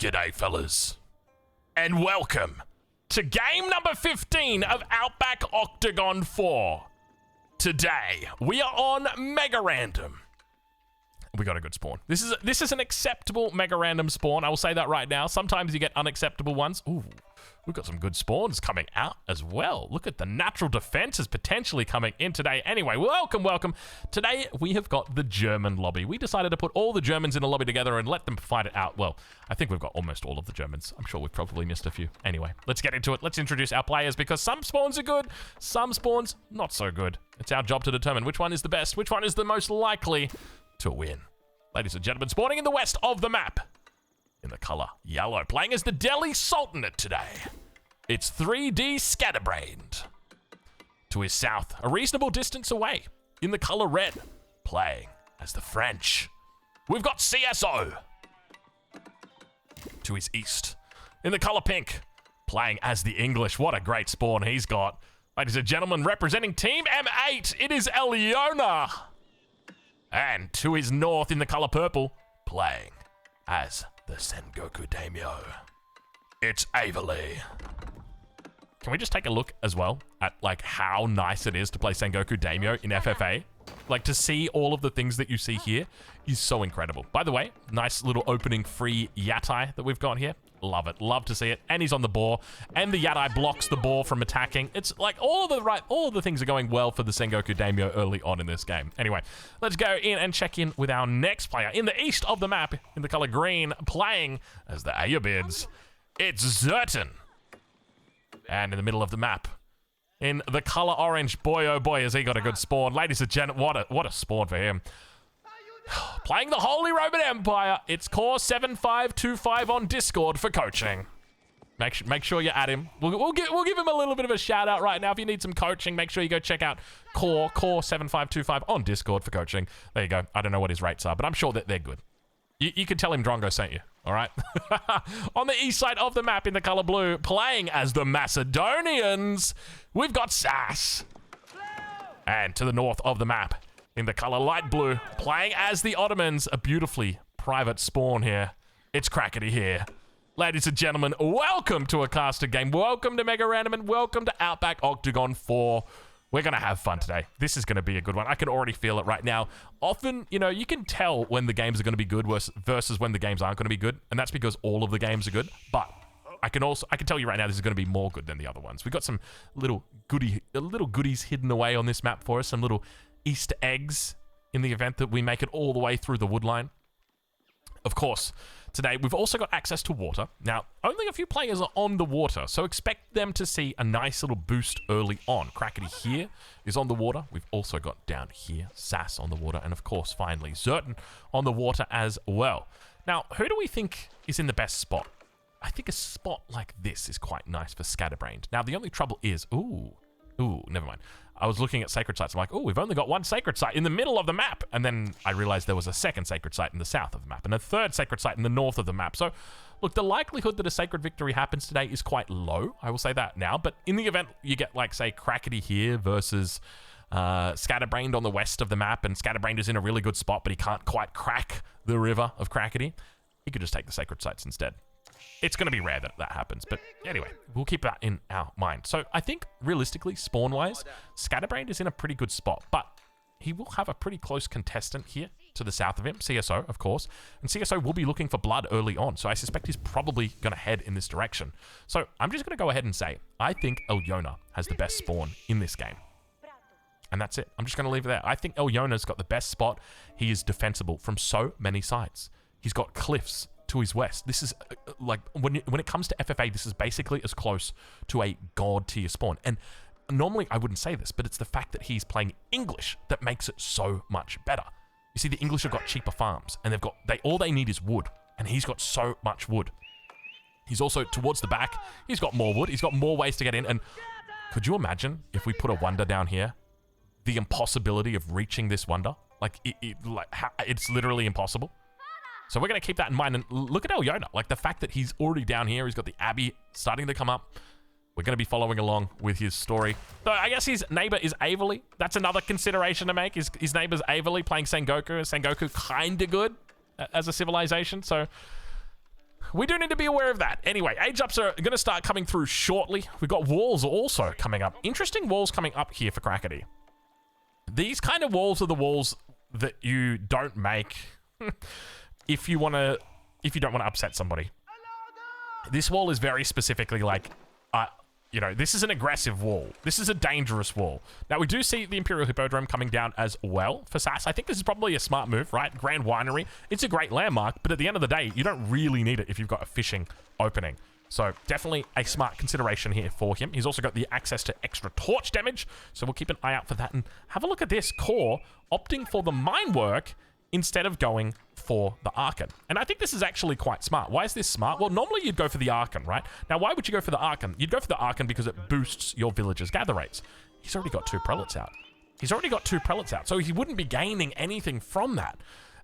G'day, fellas, and welcome to game number 15 of Outback Octagon 4. Today, we are on Mega Random. We got a good spawn. This is an acceptable Mega Random spawn. I will say that right now. Sometimes you get unacceptable ones. Ooh, we've got some good spawns coming out as well. Look at the natural defenses potentially coming in today. Anyway, welcome. Today, we have got the German lobby. We decided to put all the Germans in a lobby together and let them fight it out. Well, I think we've got almost all of the Germans. I'm sure we've probably missed a few. Anyway, let's get into it. Let's introduce our players because some spawns are good, some spawns not so good. It's our job to determine which one is the best, which one is the most likely to win. Ladies and gentlemen, spawning in the west of the map, in the color yellow, playing as the Delhi Sultanate today. It's 3D Scatterbrained. To his south, a reasonable distance away, in the color red, playing as the French. We've got CSO. To his east, in the color pink, playing as the English. What a great spawn he's got. Ladies and gentlemen, representing Team M8, it is Eliona. And to his north, in the color purple, playing as the Sengoku Daimyo, it's Avali. Can we just take a look as well at like how nice it is to play Sengoku Daimyo in FFA? Like to see all of the things that you see here is so incredible. By the way, nice little opening free Yatai that we've got here. Love it, love to see it. And he's on the boar, and the Yatai blocks the boar from attacking. It's like all of the things are going well for the Sengoku Daimyo early on in this game. Anyway, let's go in and check in with our next player in the east of the map, in the color green, playing as the Ayyubids. It's Zertan. And in the middle of the map, in the color orange, boy oh boy, has he got a good spawn. Ladies and gentlemen, what a spawn for him. Playing the Holy Roman Empire, it's Core7525 on Discord for coaching. Make sure you add him. We'll give him a little bit of a shout out right now. If you need some coaching, make sure you go check out Core7525 on Discord for coaching. There you go. I don't know what his rates are, but I'm sure that they're good. You can tell him Drongo sent you, all right? On the east side of the map in the color blue, playing as the Macedonians, we've got Sass. And to the north of the map, in the color light blue, playing as the Ottomans, a beautifully private spawn here. It's Crackety here. Ladies and gentlemen, welcome to a caster game. Welcome to Mega Random and welcome to Outback Octagon 4. We're going to have fun today. This is going to be a good one. I can already feel it right now. Often, you know, you can tell when the games are going to be good versus when the games aren't going to be good. And that's because all of the games are good. But I can tell you right now, this is going to be more good than the other ones. We've got some little goodies hidden away on this map for us. Some little Easter eggs in the event that we make it all the way through the woodline. Of course, today we've also got access to water. Now, only a few players are on the water, so expect them to see a nice little boost early on. Crackety here is on the water. We've also got down here Sass on the water, and of course, finally, Zertan on the water as well. Now, who do we think is in the best spot? I think a spot like this is quite nice for Scatterbrained. Now, the only trouble is, ooh, never mind. I was looking at sacred sites. I'm like, oh, we've only got one sacred site in the middle of the map. And then I realized there was a second sacred site in the south of the map and a third sacred site in the north of the map. So, look, the likelihood that a sacred victory happens today is quite low. I will say that now. But in the event you get, like, say, Crackety here versus Scatterbrained on the west of the map, and Scatterbrained is in a really good spot, but he can't quite crack the river of Crackety, he could just take the sacred sites instead. It's going to be rare that that happens, but anyway, we'll keep that in our mind. So I think, realistically, spawn-wise, Scatterbrained is in a pretty good spot, but he will have a pretty close contestant here to the south of him, CSO, of course, and CSO will be looking for blood early on, so I suspect he's probably going to head in this direction. So I'm just going to go ahead and say, I think Eliona has the best spawn in this game. And that's it. I'm just going to leave it there. I think Eliona's got the best spot. He is defensible from so many sides. He's got cliffs to his west. This is like when it comes to FFA, this is basically as close to a god tier spawn. And normally I wouldn't say this, but it's the fact that he's playing English that makes it so much better. You see, the English have got cheaper farms, and all they need is wood, and he's got so much wood. He's also towards the back. He's got more wood. He's got more ways to get in. And could you imagine if we put a wonder down here? The impossibility of reaching this wonder, it's literally impossible. So we're going to keep that in mind. And look at Eliona. Like, the fact that he's already down here, he's got the Abbey starting to come up. We're going to be following along with his story. So I guess his neighbor is Avali. That's another consideration to make. His neighbor's Avali playing Sengoku. Sengoku kind of good as a civilization. So we do need to be aware of that. Anyway, age ups are going to start coming through shortly. We've got walls also coming up. Interesting walls coming up here for Crackety. These kind of walls are the walls that you don't make if you don't want to upset somebody. This wall is very specifically like, you know, this is an aggressive wall. This is a dangerous wall. Now, we do see the Imperial Hippodrome coming down as well for SAS. I think this is probably a smart move, right? Grand Winery. It's a great landmark, but at the end of the day, you don't really need it if you've got a fishing opening. So definitely a smart consideration here for him. He's also got the access to extra torch damage, so we'll keep an eye out for that. And have a look at this core opting for the mine work instead of going for the Archon. And I think this is actually quite smart. Why is this smart? Well, normally you'd go for the Archon, right? Now, why would you go for the Archon? You'd go for the Archon because it boosts your villagers' gather rates. He's already got 2 prelates out. He's already got 2 prelates out, so he wouldn't be gaining anything from that.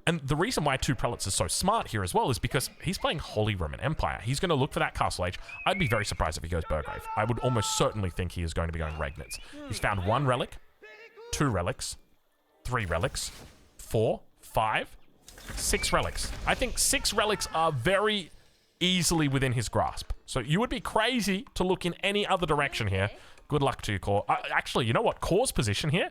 And the reason why 2 prelates is so smart here as well is because he's playing Holy Roman Empire. He's going to look for that Castle Age. I'd be very surprised if he goes Burgrave. I would almost certainly think he is going to be going Regnitz. He's found 1 relic, 2 relics, 3 relics, 4, 5, 6 relics. I think 6 relics are very easily within his grasp. So you would be crazy to look in any other direction here. Good luck to you, Core. Actually, you know what? Core's position here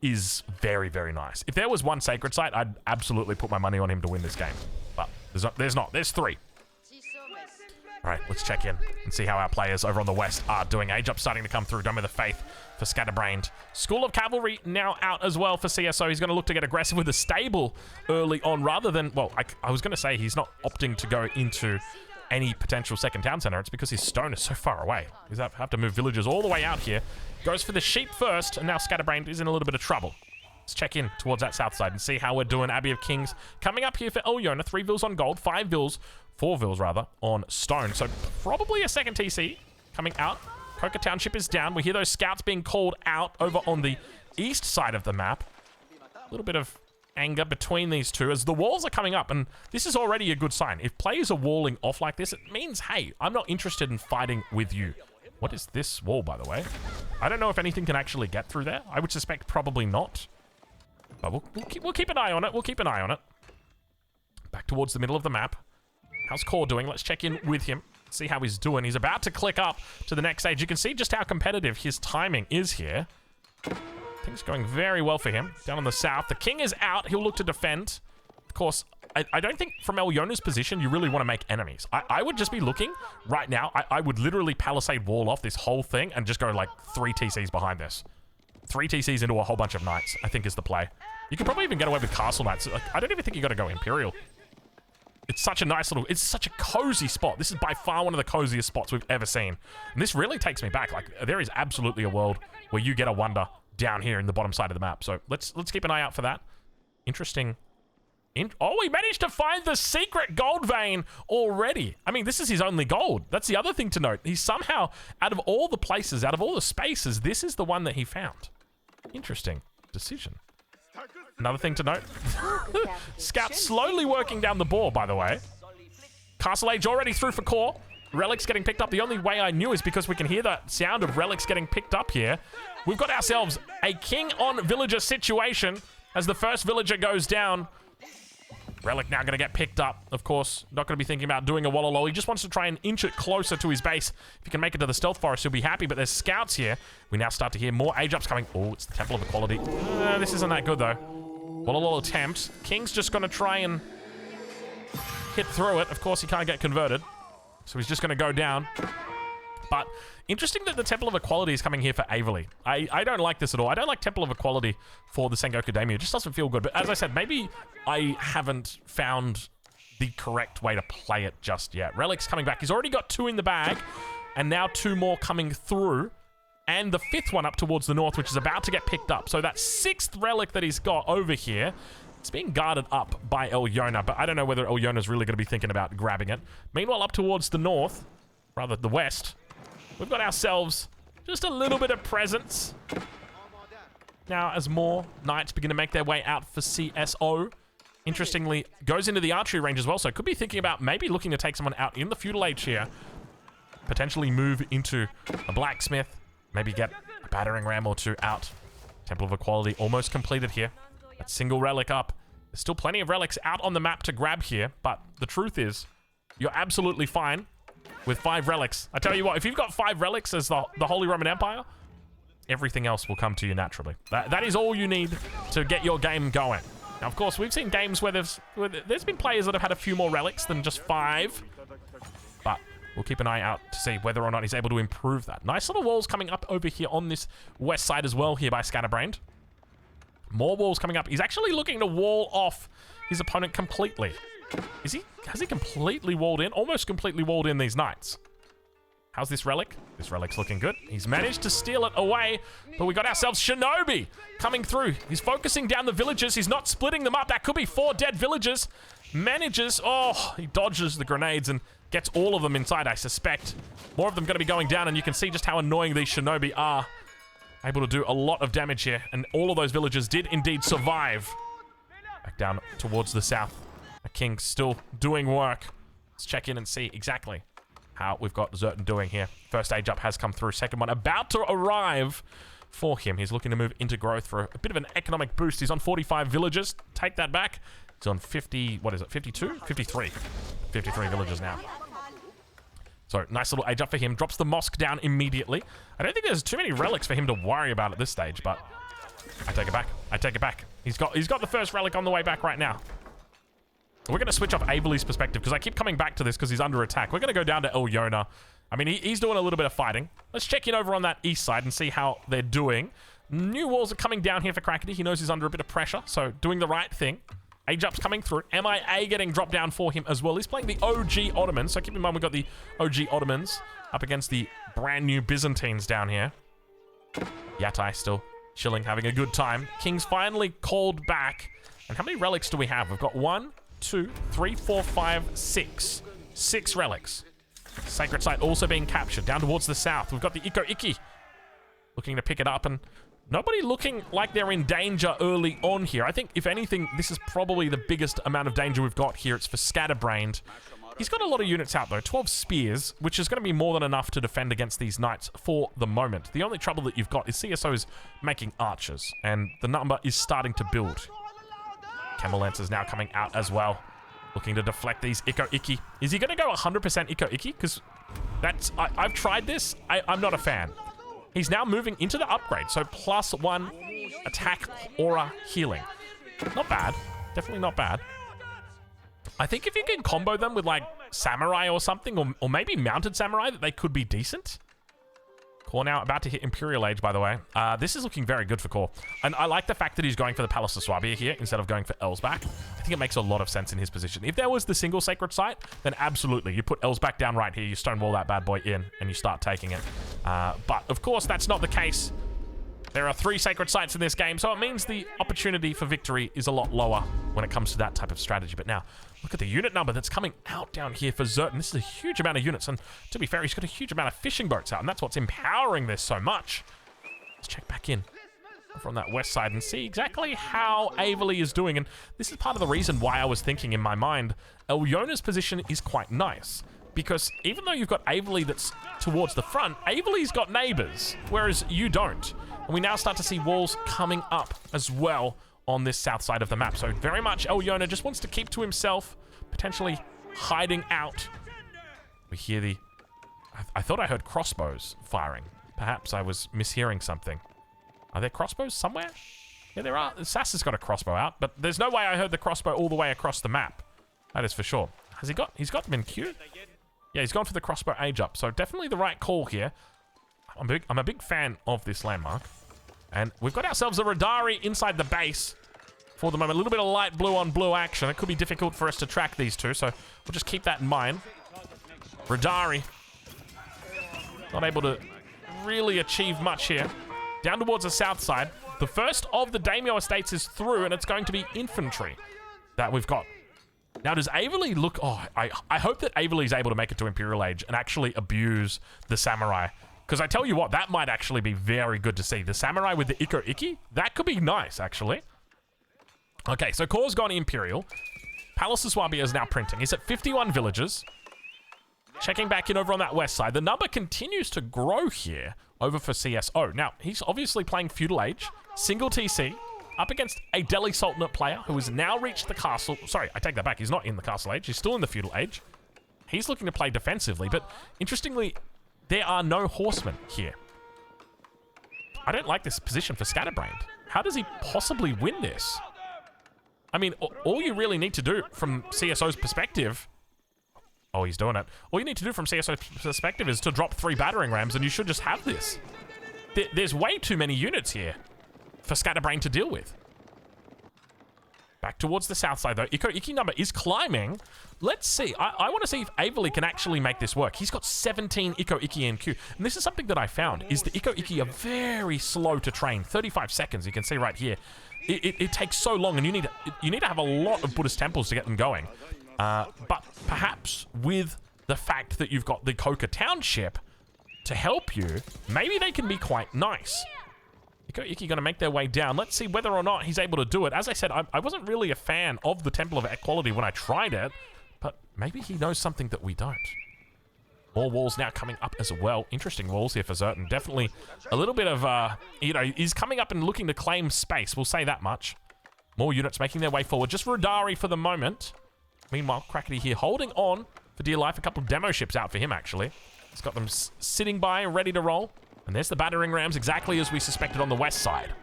is very, very nice. If there was 1 sacred site, I'd absolutely put my money on him to win this game. But there's not. There's 3. All right, let's check in and see how our players over on the west are doing. Age up starting to come through. Dome of the Faith for Scatterbrained. School of Cavalry now out as well for CSO. He's going to look to get aggressive with the stable early on rather than... Well, I was going to say he's not opting to go into any potential second town center. It's because his stone is so far away. He's have to move villagers all the way out here. Goes for the sheep first, and now Scatterbrained is in a little bit of trouble. Let's check in towards that south side and see how we're doing. Abbey of Kings coming up here for Ilyona. 3 vills on gold, 5 vills... 4 vills rather, on stone. So probably a second TC coming out. Coca Township is down. We hear those scouts being called out over on the east side of the map. A little bit of anger between these two as the walls are coming up, and this is already a good sign. If players are walling off like this, it means, hey, I'm not interested in fighting with you. What is this wall, by the way? I don't know if anything can actually get through there. I would suspect probably not. But we'll keep an eye on it. We'll keep an eye on it. Back towards the middle of the map. How's Core doing? Let's check in with him. See how he's doing. He's about to click up to the next stage. You can see just how competitive his timing is here. Things going very well for him. Down on the south. The king is out. He'll look to defend. Of course, I don't think from Elyona's position you really want to make enemies. I would just be looking right now. I would literally palisade wall off this whole thing and just go like 3 TCs behind this. 3 TCs into a whole bunch of knights, I think is the play. You could probably even get away with castle knights. Like, I don't even think you got to go Imperial. It's such a nice little, it's such a cozy spot. This is by far one of the coziest spots we've ever seen. And this really takes me back. Like, there is absolutely a world where you get a wonder down here in the bottom side of the map. So let's keep an eye out for that. Interesting. Oh, we managed to find the secret gold vein already. I mean, this is his only gold. That's the other thing to note. He somehow, out of all the places, out of all the spaces, this is the one that he found. Interesting decision. Another thing to note, Scout slowly working down the board, by the way. Castle Age already through for Core. Relics getting picked up. The only way I knew is because we can hear the sound of relics getting picked up here. We've got ourselves a king on villager situation as the first villager goes down. Relic now going to get picked up. Of course, not going to be thinking about doing a Wallalol. He just wants to try and inch it closer to his base. If he can make it to the Stealth Forest, he'll be happy. But there's scouts here. We now start to hear more age-ups coming. Oh, it's the Temple of Equality. This isn't that good, though. Wallalol attempt. King's just going to try and hit through it. Of course, he can't get converted. So he's just going to go down. But interesting that the Temple of Equality is coming here for Averley. I don't like this at all. I don't like Temple of Equality for the Sengoku Daimyo. It just doesn't feel good. But as I said, maybe I haven't found the correct way to play it just yet. Relic's coming back. He's already got 2 in the bag. And now 2 more coming through. And the 5th one up towards the north, which is about to get picked up. So that 6th relic that he's got over here, it's being guarded up by Ilyona. But I don't know whether Elyona's really going to be thinking about grabbing it. Meanwhile, up towards the north, rather the west, we've got ourselves just a little bit of presence. Now, as more knights begin to make their way out for CSO, interestingly, goes into the archery range as well. So could be thinking about maybe looking to take someone out in the feudal age here. Potentially move into a blacksmith. Maybe get a battering ram or 2 out. Temple of Equality almost completed here. That single relic up. There's still plenty of relics out on the map to grab here. But the truth is, you're absolutely fine with 5 relics. I tell you what, if you've got 5 relics as the Holy Roman Empire, everything else will come to you naturally. That is all you need to get your game going. Now, of course, we've seen games where there's been players that have had a few more relics than just 5. But we'll keep an eye out to see whether or not he's able to improve that. Nice little walls coming up over here on this west side as well here by Scatterbrained. More walls coming up. He's actually looking to wall off his opponent completely. Has he completely walled in? Almost completely walled in these knights. How's this relic? This relic's looking good. He's managed to steal it away, but we got ourselves Shinobi coming through. He's focusing down the villagers. He's not splitting them up. That could be 4 dead villagers. Manages, he dodges the grenades and gets all of them inside, I suspect. More of them going to be going down, and you can see just how annoying these Shinobi are. Able to do a lot of damage here, and all of those villagers did indeed survive. Back down towards the south. A king still doing work. Let's check in and see exactly how we've got Zertan doing here. First age up has come through. Second one about to arrive for him. He's looking to move into growth for a bit of an economic boost. He's on 45 villagers. Take that back. He's on 50, what is it, 52? 53. 53 villagers now. So, nice little age up for him. Drops the mosque down immediately. I don't think there's too many relics for him to worry about at this stage, but I take it back. I take it back. He's got the first relic on the way back right now. We're going to switch off Avely's perspective because I keep coming back to this because he's under attack. We're going to go down to Ilyona. I mean, he's doing a little bit of fighting. Let's check in over on that east side and see how they're doing. New walls are coming down here for Krakeny. He knows he's under a bit of pressure, so doing the right thing. Age up's coming through. MIA getting dropped down for him as well. He's playing the OG Ottomans, so keep in mind we've got the OG Ottomans up against the brand new Byzantines down here. Yatai still chilling, having a good time. King's finally called back. And how many relics do we have? We've got 1, 2, 3, 4, 5, 6. 6 relics. Sacred site also being captured. Down towards the south, we've got the Iko Iki looking to pick it up, and nobody looking like they're in danger early on here. I think, if anything, this is probably the biggest amount of danger we've got here. It's for Scatterbrained. He's got a lot of units out, though. 12 spears, which is going to be more than enough to defend against these knights for the moment. The only trouble that you've got is CSO's making archers, and the number is starting to build. Camel Lancers now coming out as well, looking to deflect these Iko Iki. Is he going to go 100% Iko Iki? Because I've tried this. I'm not a fan. He's now moving into the upgrade, so +1 attack, aura, healing. Not bad. Definitely not bad. I think if you can combo them with, like, Samurai or something, or maybe Mounted Samurai, that they could be decent. Core now about to hit Imperial Age, by the way. This is looking very good for Core. And I like the fact that he's going for the Palace of Swabia here instead of going for Elsbach. I think it makes a lot of sense in his position. If there was the single sacred site, then absolutely. You put Elsbach down right here, you stonewall that bad boy in, and you start taking it. But, of course, that's not the case. There are 3 sacred sites in this game, so it means the opportunity for victory is a lot lower when it comes to that type of strategy. But now, look at the unit number that's coming out down here for Zertan. This is a huge amount of units, and to be fair, he's got a huge amount of fishing boats out, and that's what's empowering this so much. Let's check back in from that west side and see exactly how Avely is doing, and this is part of the reason why I was thinking in my mind Ilyona's position is quite nice. Because even though you've got Avely that's towards the front, Avely's got neighbors, whereas you don't. And we now start to see walls coming up as well on this south side of the map. So very much Ilyona just wants to keep to himself, potentially hiding out. We hear the... I thought I heard crossbows firing. Perhaps I was mishearing something. Are there crossbows somewhere? Yeah, there are. Sass has got a crossbow out, but there's no way I heard the crossbow all the way across the map. That is for sure. Has he got... He's got them in queue? Yeah, he's gone for the crossbow age up. So definitely the right call here. I'm a big fan of this landmark. And we've got ourselves a Radari inside the base for the moment. A little bit of light blue on blue action. It could be difficult for us to track these two, so we'll just keep that in mind. Radari not able to really achieve much here. Down towards the south side. The first of the Daimyo estates is through, and it's going to be infantry that we've got. Now, does Avely look... Oh, I hope that Avely is able to make it to Imperial Age and actually abuse the Samurai. Because I tell you what, that might actually be very good to see. The Samurai with the Iko Iki, that could be nice, actually. Okay, so Core's gone Imperial. Palace of Swabia is now printing. He's at 51 villagers. Checking back in over on that west side. The number continues to grow here over for CSO. Now, he's obviously playing Feudal Age, single TC, up against a Delhi Sultanate player who has now reached the castle. Sorry, I take that back. He's not in the Castle Age. He's still in the Feudal Age. He's looking to play defensively, but interestingly, there are no horsemen here. I don't like this position for Scatterbrained. How does he possibly win this? I mean, all you really need to do from CSO's perspective... Oh, he's doing it. All you need to do from CSO's perspective is to drop 3 battering rams, and you should just have this. There's way too many units here for Scatterbrained to deal with. Back towards the south side, though. Iki number is climbing. Let's see. I want to see if Averley can actually make this work. He's got 17 Iki in queue. And this is something that I found, is the Iki are very slow to train. 35 seconds, you can see right here. It takes so long, and you need to have a lot of Buddhist temples to get them going. But perhaps with the fact that you've got the Koka Township to help you, maybe they can be quite nice. Iki going to make their way down. Let's see whether or not he's able to do it. As I said, I wasn't really a fan of the Temple of Equality when I tried it, but maybe he knows something that we don't. More walls now coming up as well. Interesting walls here for Zertan. Definitely a little bit of, he's coming up and looking to claim space. We'll say that much. More units making their way forward. Just Rudari for the moment. Meanwhile, Crackety here holding on for dear life. A couple of demo ships out for him, actually. He's got them sitting by, ready to roll. And there's the battering rams, exactly as we suspected on the west side.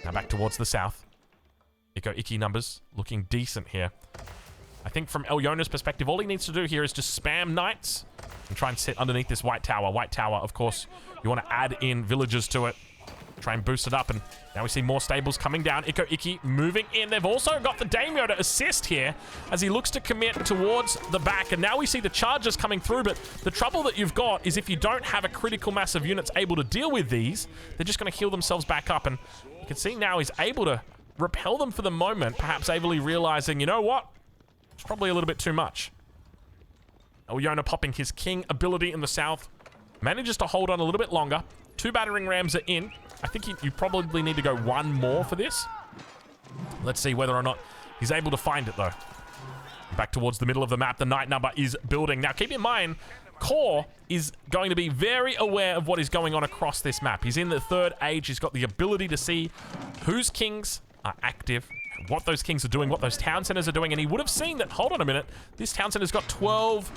Now back towards the south. Iki numbers looking decent here. I think from Elyona's perspective, all he needs to do here is just spam knights and try and sit underneath this white tower. White tower, of course, you want to add in villagers to it. Try and boost it up, and now we see more stables coming down. Iki moving in. They've also got the Daimyo to assist here as he looks to commit towards the back, and now we see the charges coming through, but the trouble that you've got is if you don't have a critical mass of units able to deal with these, they're just going to heal themselves back up, and you can see now he's able to repel them for the moment, perhaps Averley realizing, you know what? It's probably a little bit too much. Elyona popping his king ability in the south, manages to hold on a little bit longer. 2 battering rams are in. I think you probably need to go 1 more for this. Let's see whether or not he's able to find it, though. Back towards the middle of the map, the knight number is building. Now, keep in mind, Core is going to be very aware of what is going on across this map. He's in the 3rd age. He's got the ability to see whose kings are active, what those kings are doing, what those town centers are doing, and he would have seen that, hold on a minute, this town center's got 12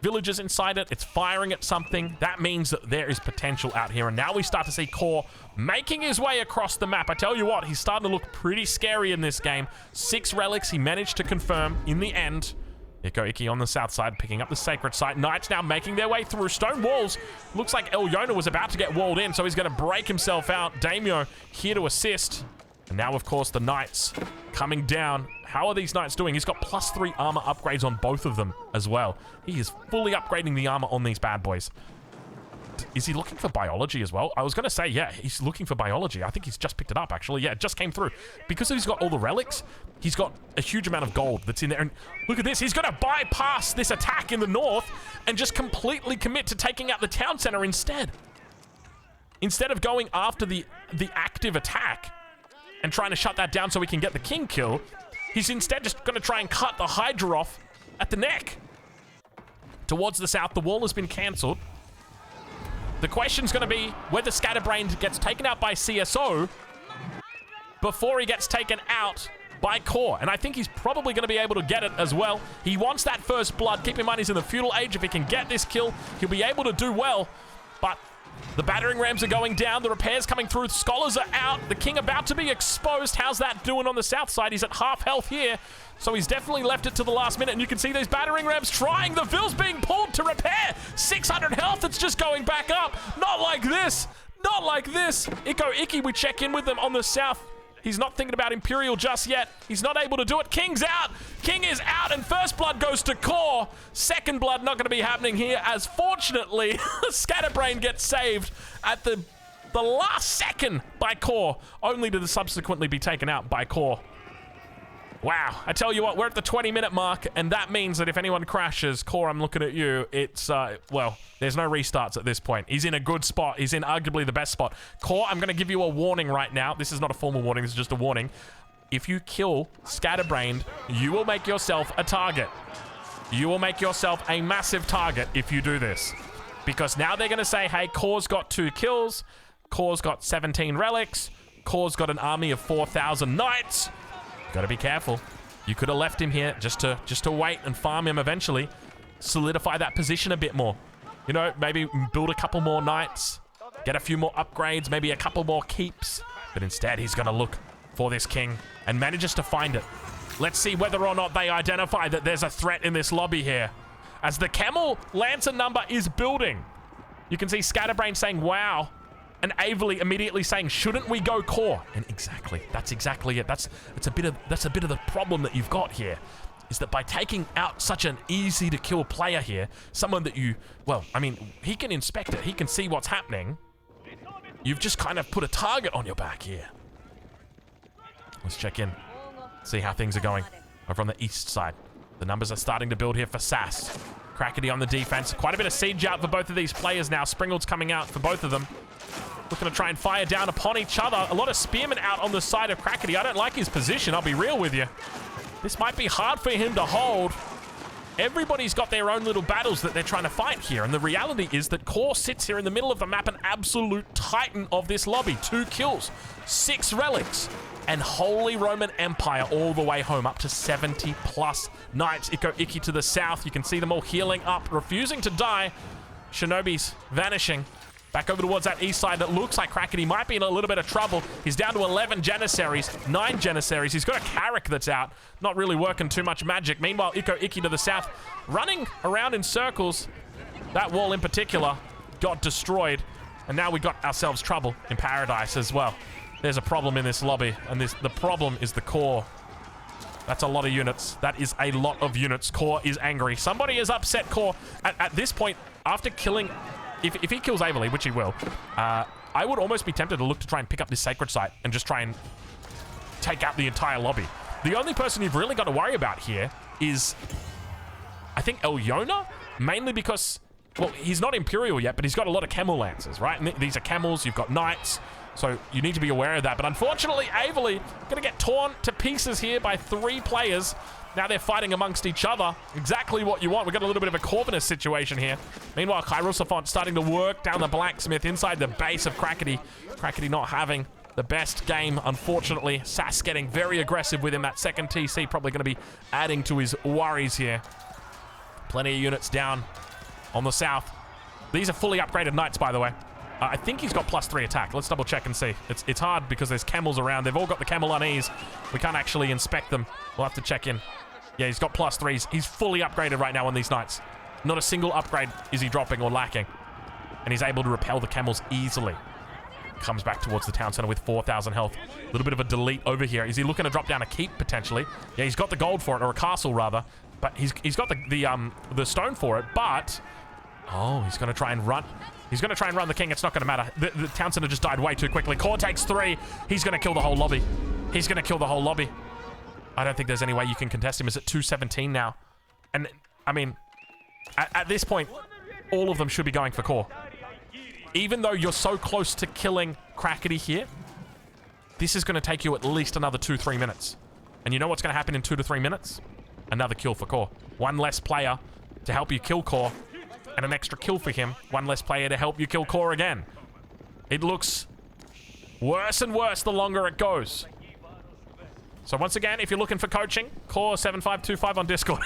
villages inside it. It's firing at something. That means that there is potential out here. And now we start to see Core making his way across the map. I tell you what, he's starting to look pretty scary in this game. 6 relics he managed to confirm in the end. Iki on the south side picking up the sacred site. Knights now making their way through stone walls. Looks like Elyona was about to get walled in, so he's going to break himself out. Daimyo here to assist. And now, of course, the knights coming down. How are these knights doing? He's got +3 armor upgrades on both of them as well. He is fully upgrading the armor on these bad boys. Is he looking for biology as well? I was going to say, yeah, he's looking for biology. I think he's just picked it up, actually. Yeah, it just came through. Because he's got all the relics, he's got a huge amount of gold that's in there. And look at this. He's going to bypass this attack in the north and just completely commit to taking out the town center instead. Instead of going after the active attack and trying to shut that down so we can get the king kill, he's instead just going to try and cut the Hydra off at the neck. Towards the south, the wall has been cancelled. The question's going to be whether Scatterbrained gets taken out by CSO before he gets taken out by Core. And I think he's probably going to be able to get it as well. He wants that first blood. Keep in mind, he's in the feudal age. If he can get this kill, he'll be able to do well. But the battering rams are going down. The repairs coming through. Scholars are out. The king about to be exposed. How's that doing on the south side? He's at half health here. So he's definitely left it to the last minute. And you can see these battering rams trying. The Ville's being pulled to repair. 600 health. It's just going back up. Not like this. Not like this. Iki, we check in with them on the south. He's not thinking about Imperial just yet. He's not able to do it. King's out. King is out, and first blood goes to Core. Second blood not going to be happening here, as fortunately, Scatterbrain gets saved at the last second by Core, only to subsequently be taken out by Core. Wow, I tell you what, we're at the 20-minute mark, and that means that if anyone crashes, Core, I'm looking at you, it's, well, there's no restarts at this point. He's in a good spot. He's in arguably the best spot. Core, I'm going to give you a warning right now. This is not a formal warning. This is just a warning. If you kill Scatterbrained, you will make yourself a target. You will make yourself a massive target if you do this. Because now they're going to say, hey, Core's got 2 kills. Core's got 17 relics. Core's got an army of 4,000 knights. Gotta be careful. You could have left him here just to wait and farm him eventually. Solidify that position a bit more. You know, maybe build a couple more knights. Get a few more upgrades, maybe a couple more keeps. But instead, he's going to look for this king and manages to find it. Let's see whether or not they identify that there's a threat in this lobby here. As the Camel Lancer number is building. You can see Scatterbrain saying, wow. And Averly immediately saying, shouldn't we go core? And exactly, that's exactly it. That's a bit of the problem that you've got here. Is that by taking out such an easy to kill player here, someone that you, well, I mean, he can inspect it. He can see what's happening. You've just kind of put a target on your back here. Let's check in. See how things are going over on the east side. The numbers are starting to build here for Sass. Crackety on the defense. Quite a bit of siege out for both of these players now. Springald's coming out for both of them. Looking to try and fire down upon each other. A lot of spearmen out on the side of Crackety. I don't like his position, I'll be real with you. This might be hard for him to hold. Everybody's got their own little battles that they're trying to fight here. And the reality is that Core sits here in the middle of the map, an absolute titan of this lobby. 2 kills, 6 relics, and Holy Roman Empire all the way home, up to 70 plus knights. Ikko-Ikki to the south. You can see them all healing up, refusing to die. Shinobi's vanishing. Back over towards that east side. It looks like Crackety might be in a little bit of trouble. He's down to 11 Janissaries, 9 Janissaries. He's got a Carrack that's out. Not really working too much magic. Meanwhile, Ikko-Ikki to the south, running around in circles. That wall in particular got destroyed. And now we got ourselves trouble in Paradise as well. There's a problem in this lobby, and the problem is the Core. That's a lot of units. That is a lot of units. Core is angry. Somebody is upset Core. At this point, after killing... If he kills Averly, which he will, I would almost be tempted to look to try and pick up this sacred site and just try and take out the entire lobby. The only person you've really got to worry about here is, I think, Elyona, mainly because, well, he's not Imperial yet, but he's got a lot of camel lancers, right? And these are camels, you've got knights, so you need to be aware of that. But unfortunately, Averly going to get torn to pieces here by 3 players. Now they're fighting amongst each other. Exactly what you want. We've got a little bit of a Corvinus situation here. Meanwhile, Kairosophont starting to work down the blacksmith inside the base of Crackety. Crackety not having the best game, unfortunately. Sass getting very aggressive with him. That second TC probably going to be adding to his worries here. Plenty of units down on the south. These are fully upgraded knights, by the way. I think he's got +3 attack. Let's double check and see. It's hard because there's camels around. They've all got the camel unease. We can't actually inspect them. We'll have to check in. Yeah, he's got +3s. He's fully upgraded right now on these knights. Not a single upgrade is he dropping or lacking. And he's able to repel the camels easily. Comes back towards the town center with 4,000 health. A little bit of a delete over here. Is he looking to drop down a keep, potentially? Yeah, he's got the gold for it, or a castle, rather. But he's got the stone for it, but... Oh, he's going to try and run... He's going to try and run the king. It's not going to matter. The town center just died way too quickly. Core takes 3. He's going to kill the whole lobby. He's going to kill the whole lobby. I don't think there's any way you can contest him. Is at 217 now. And, I mean, at this point, all of them should be going for Core. Even though you're so close to killing Crackety here, this is going to take you at least another 2-3 minutes. And you know what's going to happen in 2 to 3 minutes? Another kill for Core. 1 less player to help you kill Core. And an extra kill for him. 1 less player to help you kill Core again. It looks worse and worse the longer it goes. So once again, if you're looking for coaching, Core7525 on Discord.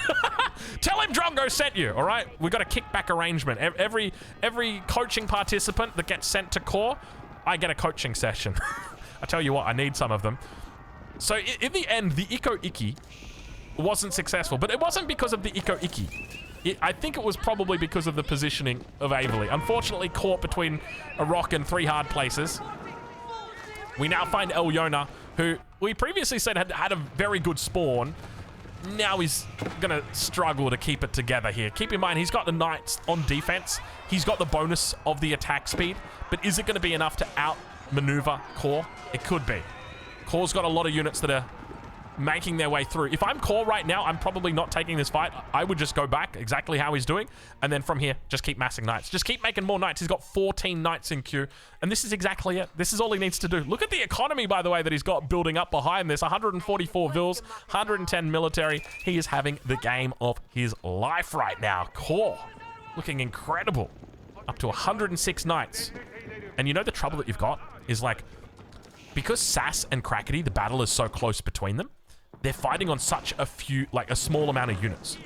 Tell him Drongo sent you, all right? We've got a kickback arrangement. Every coaching participant that gets sent to Core, I get a coaching session. I tell you what, I need some of them. So in the end, the Ikko-Ikki wasn't successful, but it wasn't because of the Ikko-Ikki. I think it was probably because of the positioning of Averly. Unfortunately, caught between a rock and 3 hard places. We now find Elyona, who we previously said had a very good spawn. Now he's going to struggle to keep it together here. Keep in mind, he's got the knights on defense. He's got the bonus of the attack speed. But is it going to be enough to outmaneuver Core? It could be. Core's got a lot of units that are making their way through. If I'm Core right now, I'm probably not taking this fight. I would just go back exactly how he's doing, and then from here, just keep massing knights. Just keep making more knights. He's got 14 knights in queue, and this is exactly it. This is all he needs to do. Look at the economy, by the way, that he's got building up behind this. 144 vils, 110 military. He is having the game of his life right now. Core looking incredible. Up to 106 knights. And you know the trouble that you've got is, like, because Sass and Crackety, the battle is so close between them, they're fighting on such a few, like a small amount of units.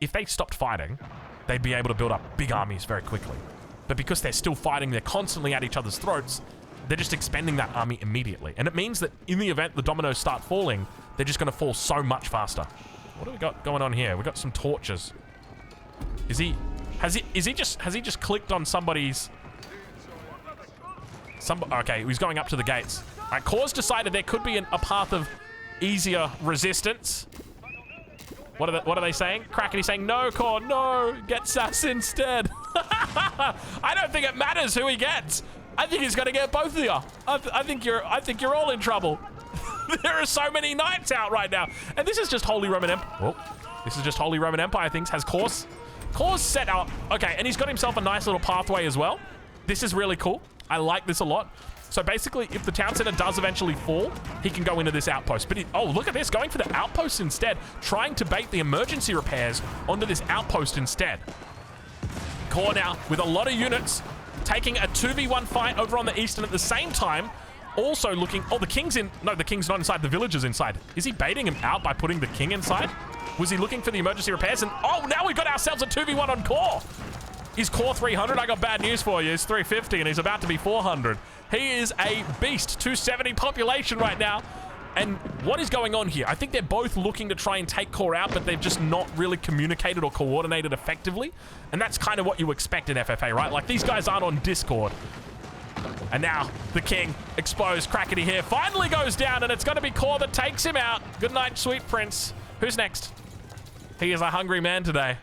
If they stopped fighting, they'd be able to build up big armies very quickly. But because they're still fighting, they're constantly at each other's throats, they're just expending that army immediately. And it means that in the event the dominoes start falling, they're just going to fall so much faster. What do we got going on here? We got some torches. Has he just clicked on somebody's... Okay, he's going up to the gates. All right, Kor's decided there could be a path of easier resistance. What are they saying? Crackety's saying, no, Kor, no, get Sass instead. I don't think it matters who he gets. I think he's going to get both of you. I think you're all in trouble. There are so many knights out right now. And this is just Holy Roman Empire. Oh, this is just Holy Roman Empire, I think, has Kor's set out. Okay, and he's got himself a nice little pathway as well. This is really cool. I like this a lot. So basically, if the town center does eventually fall, he can go into this outpost. But oh, look at this, going for the outpost instead, trying to bait the emergency repairs onto this outpost instead. Kor now with a lot of units, taking a 2v1 fight over on the east, and at the same time, also looking... Oh, the king's in... No, the king's not inside. The villager's inside. Is he baiting him out by putting the king inside? Was he looking for the emergency repairs? And oh, now we've got ourselves a 2v1 on Kor. Is Kor 300? I got bad news for you. He's 350 and he's about to be 400. He is a beast. 270 population right now. And what is going on here? I think they're both looking to try and take Kor out, but they've just not really communicated or coordinated effectively. And that's kind of what you expect in FFA, right? Like, these guys aren't on Discord. And now the king, exposed, Crackety here, finally goes down, and it's going to be Kor that takes him out. Good night, sweet prince. Who's next? He is a hungry man today.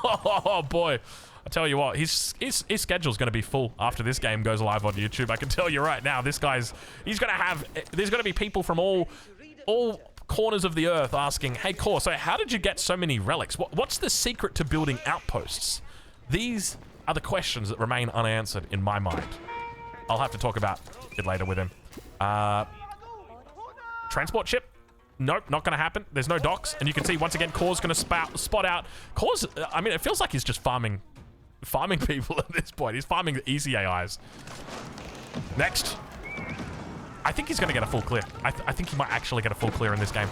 Oh, boy. I tell you what, his schedule's going to be full after this game goes live on YouTube. I can tell you right now, there's going to be people from all corners of the earth asking, hey, Kor, so how did you get so many relics? What's the secret to building outposts? These are the questions that remain unanswered in my mind. I'll have to talk about it later with him. Transport ship? Nope, not going to happen. There's no docks. And you can see, once again, Kor's going to spot out. Kor's, I mean, it feels like he's just farming people at this point. He's farming the easy AIs. Next. I think he's going to get a full clear. I think he might actually get a full clear in this game.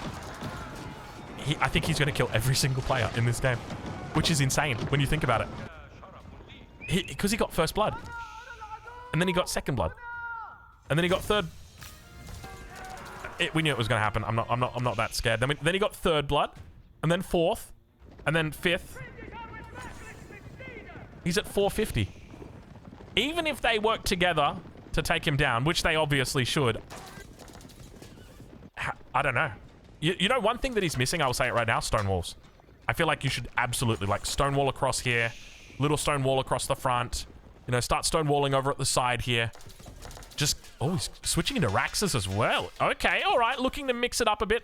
I think he's going to kill every single player in this game, which is insane when you think about it. Because he got first blood, and then he got second blood, and then he got third. We knew it was going to happen. I'm not that scared. Then he got third blood, and then fourth, and then fifth. He's at 450. Even if they work together to take him down, which they obviously should, I don't know. You know, one thing that he's missing, I will say it right now, stone walls. I feel like you should absolutely, like, stone wall across here, little stone wall across the front, you know, start stone walling over at the side here. Just, oh, he's switching into Raxus as well. Okay, all right, looking to mix it up a bit.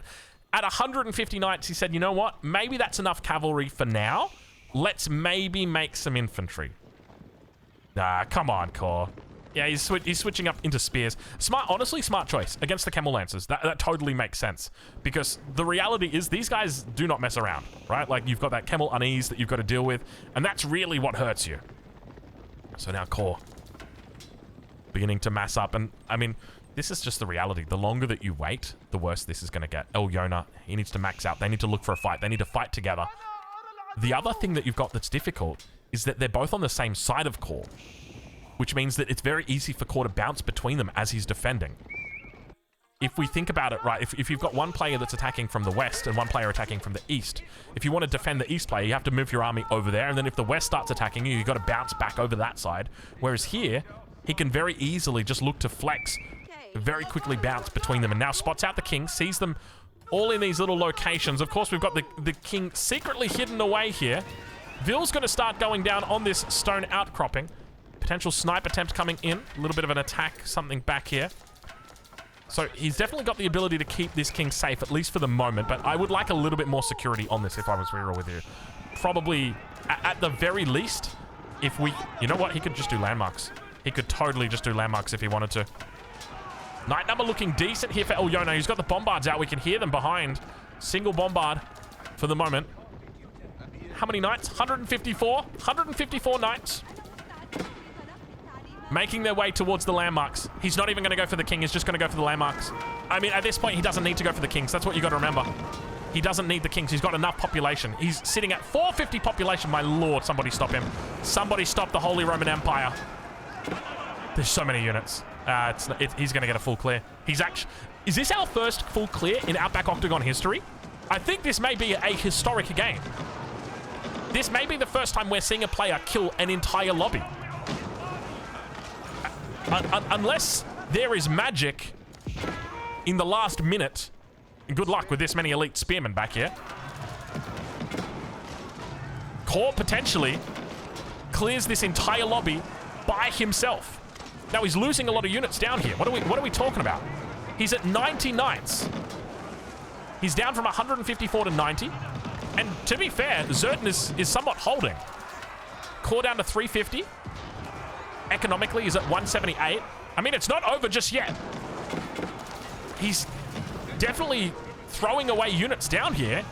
At 150 knights, he said, you know what? Maybe that's enough cavalry for now. Let's maybe make some infantry. Nah, come on, Kor. Yeah, he's switching up into spears. Honestly, smart choice against the Camel Lancers. That totally makes sense. Because the reality is these guys do not mess around, right? Like, you've got that Camel unease that you've got to deal with, and that's really what hurts you. So now Kor beginning to mass up, and I mean, this is just the reality. The longer that you wait, the worse this is going to get. Yona, he needs to max out. They need to look for a fight. They need to fight together. The other thing that you've got that's difficult is that they're both on the same side of Kor, which means that it's very easy for Kor to bounce between them as he's defending. If we think about it, right, if you've got one player that's attacking from the west and one player attacking from the east, if you want to defend the east player, you have to move your army over there, and then if the west starts attacking you, you've got to bounce back over that side. Whereas here, he can very easily just look to flex, very quickly bounce between them, and now spots out the king, sees them all in these little locations. Of course, we've got the king secretly hidden away here. Ville's going to start going down on this stone outcropping. Potential snipe attempt coming in. A little bit of an attack, something back here. So he's definitely got the ability to keep this king safe, at least for the moment, but I would like a little bit more security on this if I was real with you. Probably, at the very least, if we... You know what? He could just do landmarks. He could totally just do landmarks if he wanted to. Knight number looking decent here for Yona. He's got the bombards out. We can hear them behind. Single bombard for the moment. How many knights? 154. 154 knights. Making their way towards the landmarks. He's not even going to go for the king. He's just going to go for the landmarks. I mean, at this point, he doesn't need to go for the kings. That's what you got to remember. He doesn't need the kings. He's got enough population. He's sitting at 450 population. My lord, somebody stop him. Somebody stop the Holy Roman Empire. There's so many units. He's going to get a full clear. He's actually... Is this our first full clear in Outback Octagon history? I think this may be a historic game. This may be the first time we're seeing a player kill an entire lobby. Unless there is magic in the last minute. Good luck with this many elite spearmen back here. Core potentially clears this entire lobby by himself. Now he's losing a lot of units down here. What are we talking about? He's at 90 knights. He's down from 154 to 90. And to be fair, Zertin is somewhat holding. Core down to 350. Economically, he's at 178. I mean, it's not over just yet. He's definitely throwing away units down here.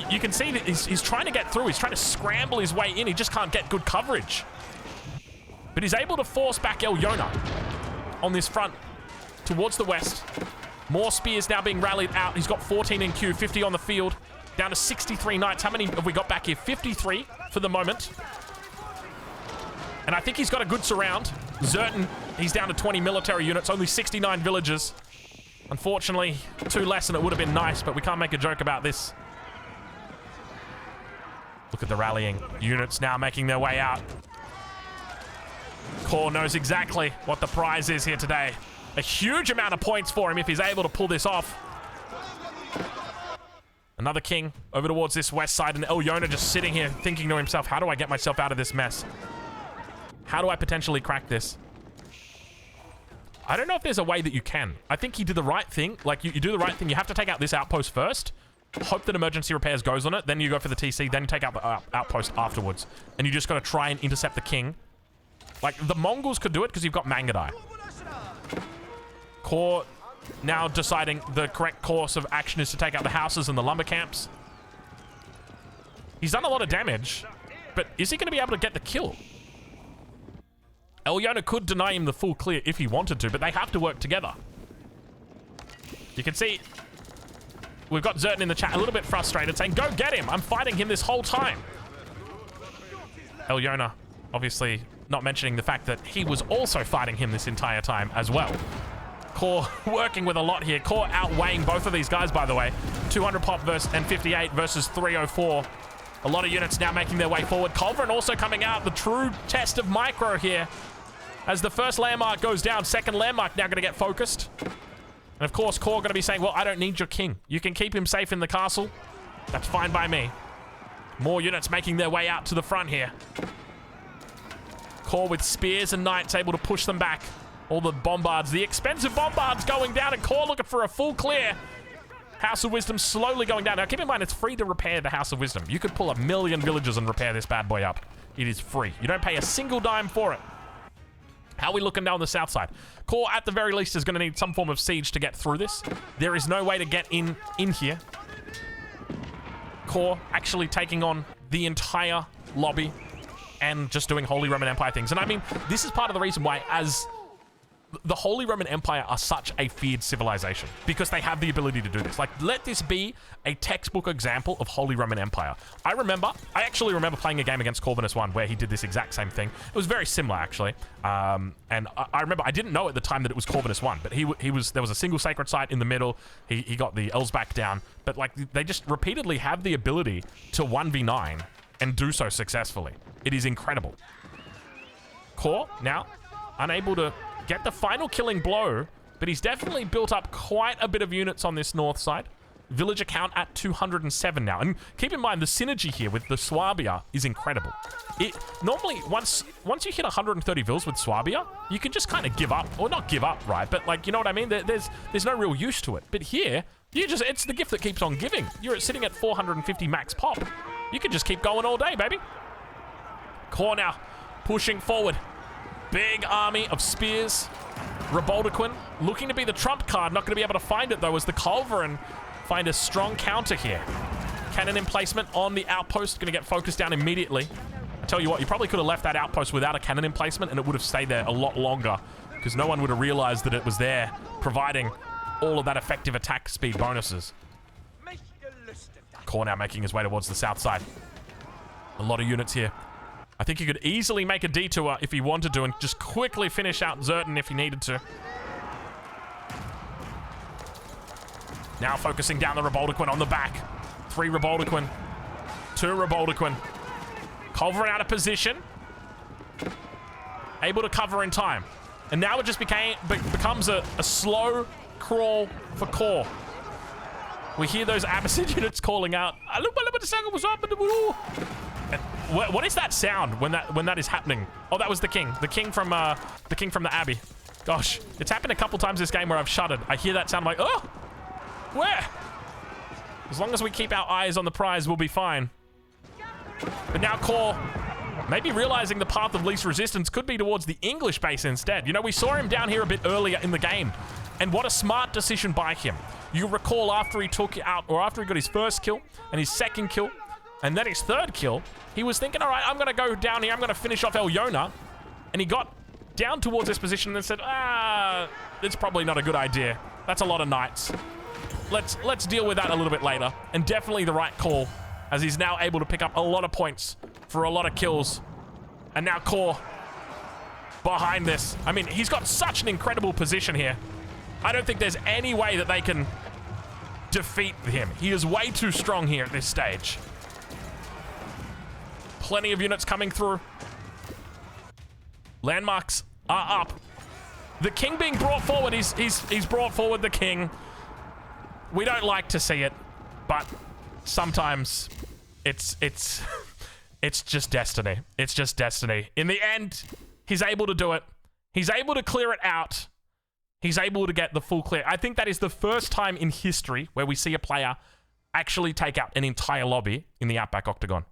You can see that he's trying to get through. He's trying to scramble his way in. He just can't get good coverage. But he's able to force back Elyona on this front towards the west. More spears now being rallied out. He's got 14 in queue, 50 on the field. Down to 63 knights. How many have we got back here? 53 for the moment. And I think he's got a good surround. Zertin, he's down to 20 military units, only 69 villagers. Unfortunately, 2 less and it would have been nice, but we can't make a joke about this. Look at the rallying. Units now making their way out. Core knows exactly what the prize is here today. A huge amount of points for him if he's able to pull this off. Another king over towards this west side, and Elyona just sitting here thinking to himself, how do I get myself out of this mess? How do I potentially crack this? I don't know if there's a way that you can. I think he did the right thing. Like, you do the right thing. You have to take out this outpost first. Hope that emergency repairs goes on it. Then you go for the TC. Then you take out the outpost afterwards. And you just got to try and intercept the king. Like, the Mongols could do it because you've got Mangadai. Core now deciding the correct course of action is to take out the houses and the lumber camps. He's done a lot of damage. But is he going to be able to get the kill? Elyona could deny him the full clear if he wanted to, but they have to work together. You can see we've got Zertin in the chat a little bit frustrated, saying, go get him. I'm fighting him this whole time. Elyona, obviously not mentioning the fact that he was also fighting him this entire time as well. Core working with a lot here. Core outweighing both of these guys, by the way. 200 pop and 58 versus 304. A lot of units now making their way forward. Culverin also coming out. The true test of micro here. As the first landmark goes down, second landmark now going to get focused. And of course, Core going to be saying, well, I don't need your king. You can keep him safe in the castle. That's fine by me. More units making their way out to the front here. Core with spears and knights able to push them back. All the bombards, the expensive bombards going down, and Core looking for a full clear. House of Wisdom slowly going down. Now, keep in mind, it's free to repair the House of Wisdom. You could pull 1,000,000 villagers and repair this bad boy up. It is free. You don't pay a single dime for it. How are we looking down the south side? Core, at the very least, is going to need some form of siege to get through this. There is no way to get in here. Core actually taking on the entire lobby and just doing Holy Roman Empire things. And I mean, this is part of the reason why, as the Holy Roman Empire are such a feared civilization, because they have the ability to do this. Like, let this be a textbook example of Holy Roman Empire. I actually remember playing a game against Corvinus 1 where he did this exact same thing. It was very similar, actually. And I remember, I didn't know at the time that it was Corvinus 1, but there was a single sacred site in the middle. He got the elves back down. But like, they just repeatedly have the ability to 1v9 and do so successfully. It is incredible. Core, now, unable to get the final killing blow, but he's definitely built up quite a bit of units on this north side. Villager count at 207 now. And keep in mind, the synergy here with the Swabia is incredible. Normally, once you hit 130 vills with Swabia, you can just kind of give up. Or not give up, right? But like, you know what I mean? There's no real use to it. But here, it's the gift that keeps on giving. You're sitting at 450 max pop. You can just keep going all day, baby. Core now pushing forward. Big army of spears. Reboldequin looking to be the trump card. Not going to be able to find it, though, as the Culverin find a strong counter here. Cannon emplacement on the outpost. Going to get focused down immediately. I tell you what, you probably could have left that outpost without a cannon emplacement and it would have stayed there a lot longer because no one would have realized that it was there. providing all of that effective attack speed bonuses. Core now making his way towards the south side. A lot of units here. I think he could easily make a detour if he wanted to and just quickly finish out Zertan if he needed to. Now focusing down the Reboldequin on the back. 3 Reboldequin. 2 Reboldequin. Culverin out of position. Able to cover in time. And now it just becomes a slow crawl for Core. We hear those Abbasid units calling out. What is that sound when that is happening? Oh, that was the king. The king from the Abbey. Gosh, it's happened a couple times this game where I've shuddered. I hear that sound, I'm like, oh, where? As long as we keep our eyes on the prize, we'll be fine. But now Core, maybe realizing the path of least resistance could be towards the English base instead. You know, we saw him down here a bit earlier in the game. And what a smart decision by him. You recall after he took out, or after he got his first kill, and his second kill, and then his third kill, he was thinking, all right, I'm going to go down here, I'm going to finish off Elyona. And he got down towards this position and then said, it's probably not a good idea. That's a lot of knights. Let's deal with that a little bit later. And definitely the right call, as he's now able to pick up a lot of points for a lot of kills. And now Core behind this. I mean, he's got such an incredible position here. I don't think there's any way that they can defeat him. He is way too strong here at this stage. Plenty of units coming through. Landmarks are up. The king being brought forward. He's brought forward the king. We don't like to see it, but sometimes it's just destiny. It's just destiny. In the end, he's able to do it. He's able to clear it out. He's able to get the full clear. I think that is the first time in history where we see a player actually take out an entire lobby in the Outback Octagon.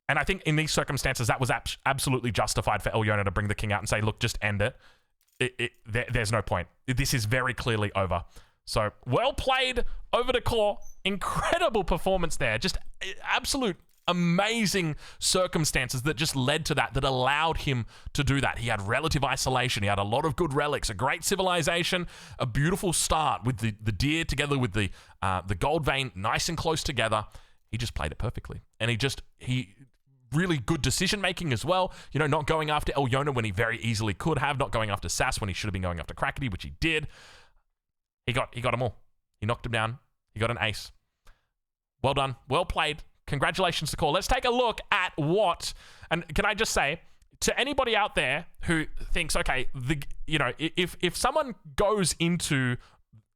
And I think in these circumstances, that was absolutely justified for Elyona to bring the king out and say, look, just end it. There's no point. This is very clearly over. So, well played over to Core. Incredible performance there. Just absolute amazing circumstances that just led to that allowed him to do that. He had relative isolation. He had a lot of good relics, a great civilization, a beautiful start with the deer together with the gold vein nice and close together. He just played it perfectly. And he really good decision making as well. You know, not going after Elyona when he very easily could have, not going after Sass when he should have been going after Krakeny, which he did. He got them all. He knocked him down. He got an ace. Well done. Well played. Congratulations to Core. Let's take a look at what, and can I just say, to anybody out there who thinks, okay, if someone goes into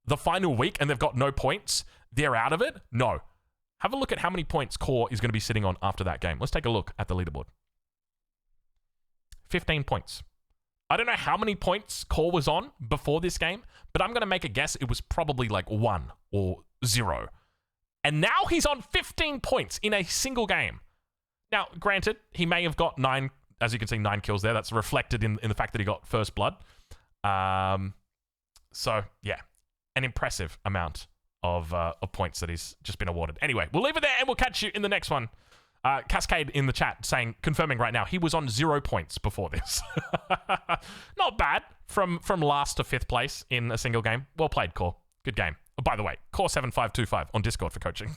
the final week and they've got no points, they're out of it. No. Have a look at how many points Core is going to be sitting on after that game. Let's take a look at the leaderboard. 15 points. I don't know how many points Core was on before this game, but I'm going to make a guess it was probably like 1 or 0. And now he's on 15 points in a single game. Now, granted, he may have got 9, as you can see, 9 kills there. That's reflected in the fact that he got first blood. So, yeah, an impressive amount of points that he's just been awarded. Anyway, we'll leave it there and we'll catch you in the next one. Cascade in the chat saying, confirming right now, he was on 0 points before this. Not bad from last to 5th place in a single game. Well played, Core. Good game. Oh, by the way, Core7525 on Discord for coaching.